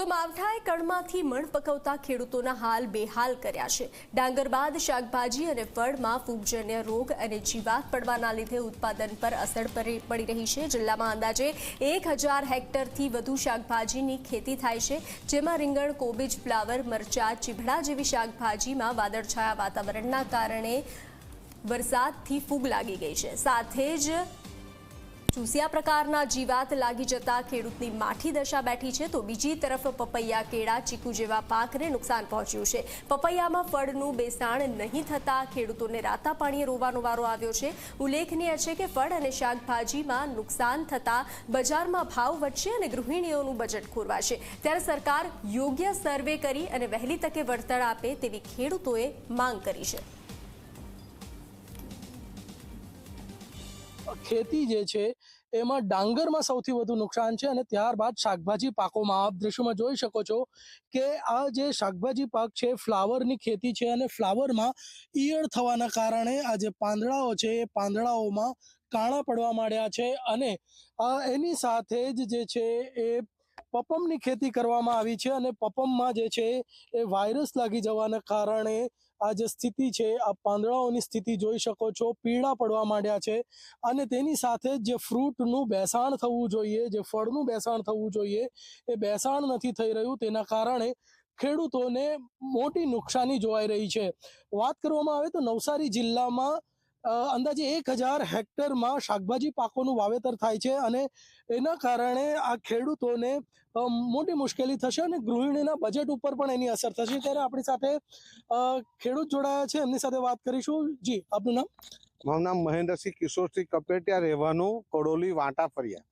તો માવઠાએ કણમાંથી મણ પકવતા ખેડૂતોના હાલ બેહાલ કર્યા છે। ડાંગર બાદ શાકભાજી અને ફળમાં ફૂગજન્ય રોગ અને જીવાત પડવાના લીધે ઉત્પાદન પર અસર પડી રહી છે। જિલ્લામાં અંદાજે 1000 હેક્ટરથી વધુ શાકભાજીની ખેતી થાય છે, જેમાં રીંગણ, કોબીજ, ફ્લાવર, મરચા, ચીભડા જેવી શાકભાજીમાં વાદળછાયા વાતાવરણના કારણે વરસાદથી ફૂગ લાગી ગઈ છે। સાથે જ ચૂસિયા પ્રકારના જીવાત લાગી જતા ખેડૂતની માઠી દશા બેઠી છે। તો બીજી તરફ પપૈયા, કેળા, ચીકુ જેવા પાકને નુકસાન પહોંચ્યું છે। પપૈયામાં ફળનું બેસાણ નહીં થતા ખેડૂતોને રાતા પાણીએ રોવાનો વારો આવ્યો છે। ઉલ્લેખનીય છે કે ફળ અને શાકભાજીમાં નુકસાન થતા બજારમાં ભાવ વધશે અને ગૃહિણીઓનું બજેટ ખોરવાશે। ત્યારે સરકાર યોગ્ય સર્વે કરી અને વહેલી તકે વળતર આપે તેવી ખેડૂતોએ માંગ કરી છે। ખેતી જે છે એમાં ડાંગરમાં સૌથી વધુ નુકસાન છે અને ત્યારબાદ શાકભાજી પાકોમાં આપ દ્રશ્યોમાં જોઈ શકો છો કે આ જે શાકભાજી પાક છે ફ્લાવરની ખેતી છે અને ફ્લાવરમાં ઈયળ થવાના કારણે આ જે પાંદડાઓ છે એ પાંદડાઓમાં કાણા પડવા માંડ્યા છે અને એની સાથે જ જે છે એ પપમની ખેતી કરવામાં આવી છે અને પપમમાં જે છે એ વાયરસ લાગી જવાના કારણે આ જે સ્થિતિ છે આ પાંદડાઓની સ્થિતિ જોઈ શકો છો, પીળા પડવા માંડ્યા છે અને તેની સાથે જે ફ્રૂટનું બેસાણ થવું જોઈએ, જે ફળનું બેસાણ થવું જોઈએ એ બેસાણ નથી થઈ રહ્યું। તેના કારણે ખેડૂતોને મોટી નુકસાની જોવાઈ રહી છે। વાત કરવામાં આવે તો નવસારી જિલ્લામાં અંદાજે 1000 હેક્ટરમાં શાકભાજી પાકોનું વાવેતર થાય છે અને એના કારણે આ ખેડૂતોને મોટી મુશ્કેલી થશે અને ગૃહિણીના બજેટ ઉપર પણ એની અસર થશે। ત્યારે આપણી સાથે ખેડૂત જોડાયા છે, એમની સાથે વાત કરીશું। જી, આપનું નામ? મારું નામ મહેન્દ્રસિંહ કિશોરસિંહ કપેટિયા, રહેવાનું કડોલી, વાંટા ફળિયા।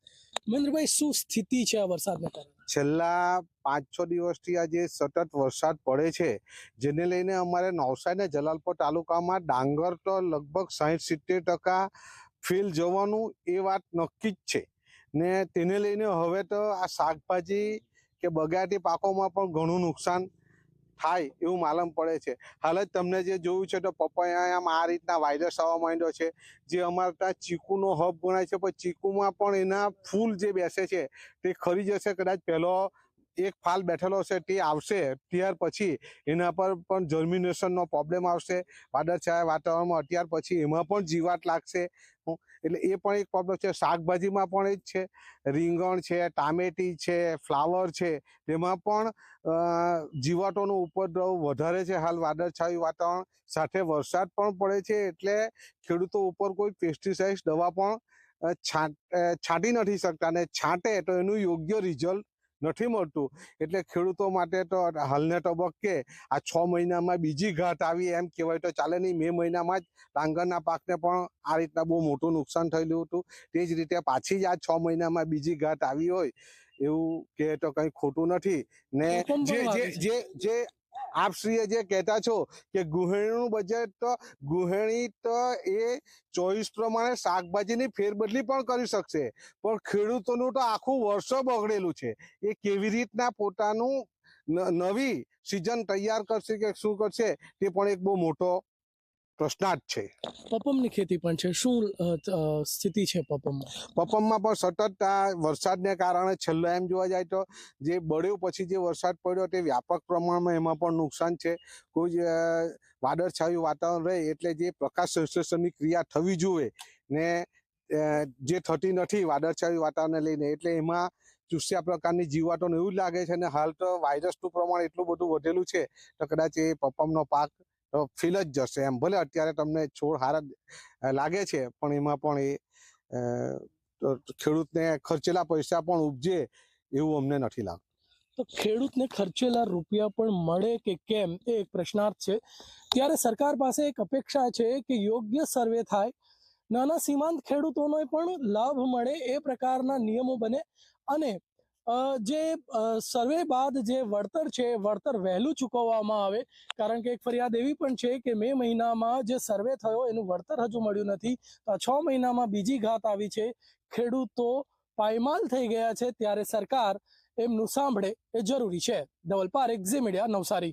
મહેન્દ્રભાઈ, શું સ્થિતિ છે આ વરસાદને કારણે? છેલ્લા 5-6 દિવસથી આ જે સતત વરસાદ પડે છે, જેને લઈને અમારે નવસારી ને જલાલપોર તાલુકામાં ડાંગર તો લગભગ 60-70% ફેલ જવાનું એ વાત નક્કી જ છે ને તેને લઈને હવે તો આ શાકભાજી કે બગાયતી પાકોમાં પણ ઘણું નુકસાન થાય એવું માલમ પડે છે। હાલ જ તમને જે જોયું છે તો પપૈયામાં આ રીતના વાયરસ આવવા માંડ્યો છે, જે અમારા ત્યાં ચીકુનો હબ ગણાય છે, પણ ચીકુમાં પણ એના ફૂલ જે બેસે છે તે ખરી જશે। કદાચ પહેલો એક ફાલ બેઠેલો છે તે આવશે, ત્યાર પછી એના પર પણ જર્મિનેશનનો પ્રોબ્લેમ આવશે। વાદળછાયા વાતાવરણમાં અત્યાર પછી એમાં પણ જીવાત લાગશે, એટલે એ પણ એક પ્રોબ્લેમ છે। શાકભાજીમાં પણ એ જ છે, રીંગણ છે, ટામેટી છે, ફ્લાવર છે, તેમાં પણ જીવાતોનો ઉપદ્રવ વધારે છે। હાલ વાદળછાયું વાતાવરણ સાથે વરસાદ પણ પડે છે, એટલે ખેડૂતો ઉપર કોઈ પેસ્ટિસાઇડ દવા પણ છાંટી નથી શકતા ને છાંટે તો એનું યોગ્ય રિઝલ્ટ નથી મળતું। એટલે ખેડૂતો માટે તો હાલના તબક્કે આ 6 મહિનામાં બીજી ઘાટ આવી એમ કહેવાય તો ચાલે નહીં। મે મહિનામાં જ ડાંગરના પાકને પણ આ રીતના બહુ મોટું નુકસાન થયેલું હતું, તે જ રીતે પાછી જ આ 6 મહિનામાં બીજી ઘાટ આવી હોય એવું કહે તો કંઈ ખોટું નથી ને જે આપશ્રીએ જે કહેતા છો કે ગૃહિણીનું બજેટ, તો ગૃહિણી તો એ ચોઈસ પ્રમાણે શાકભાજીની ફેરબદલી પણ કરી શકશે, પણ ખેડૂતોનું તો આખું વર્ષ બગડેલું છે। એ કેવી રીતના પોતાનું નવી સિઝન તૈયાર કરશે કે શું કરશે તે પણ એક બહુ મોટો પ્રશ્નાર્થ છે। પપમની ખેતી પણ છે, શું સ્થિતિ છે પપમમાં? પપમમાં પણ સતત આ વરસાદને કારણે છેલ્લો એમ જોવા જાય તો જે બળ્યો પછી જે વરસાદ પડ્યો તે વ્યાપક પ્રમાણમાં એમાં પણ નુકસાન છે। કોઈ વાદળછાયું વાતાવરણ રહે એટલે જે પ્રકાશ સંશ્લેષણની ક્રિયા થવી જોઈએ ને જે થતી નથી વાદળછાયું વાતાવરણને લઈને, એટલે એમાં ચૂસ્યા પ્રકારની જીવાતોને એવું જ લાગે છે। અને હાલ તો વાયરસનું પ્રમાણ એટલું બધું વધેલું છે તો કદાચ એ પપમનો પાક ફેલ જ જશે એમ। ભલે અત્યારે તમને છોડ હારા લાગે છે, પણ એમાં પણ એ ખેડૂતને ખર્ચેલા પૈસા પણ ઉપજે એવું અમને નથી લાગતું। તો ખેડૂતને ખર્ચેલા રૂપિયા પણ મળે કે કેમ એ એક પ્રશ્નાર્થ છે। ત્યારે સરકાર પાસે એક અપેક્ષા છે કે યોગ્ય સર્વે થાય, નાના સીમાંત ખેડૂતોને પણ લાભ મળે એ પ્રકારના નિયમો બને અને જે સર્વે બાદ જે વળતર છે વળતર વહેલું ચૂકવવામાં આવે। કારણ કે એક ફરિયાદ એવી પણ છે કે મે મહિનામાં જે સર્વે થયો એનું વળતર હજુ મળ્યું નથી, તો 6 મહિનામાં બીજી ઘાત આવી છે, ખેડૂતો પાયમાલ થઈ ગયા છે। ત્યારે સરકાર એમનું સાંભળે એ જરૂરી છે। ધવલ પારેખ, ઝી મીડિયા, નવસારી।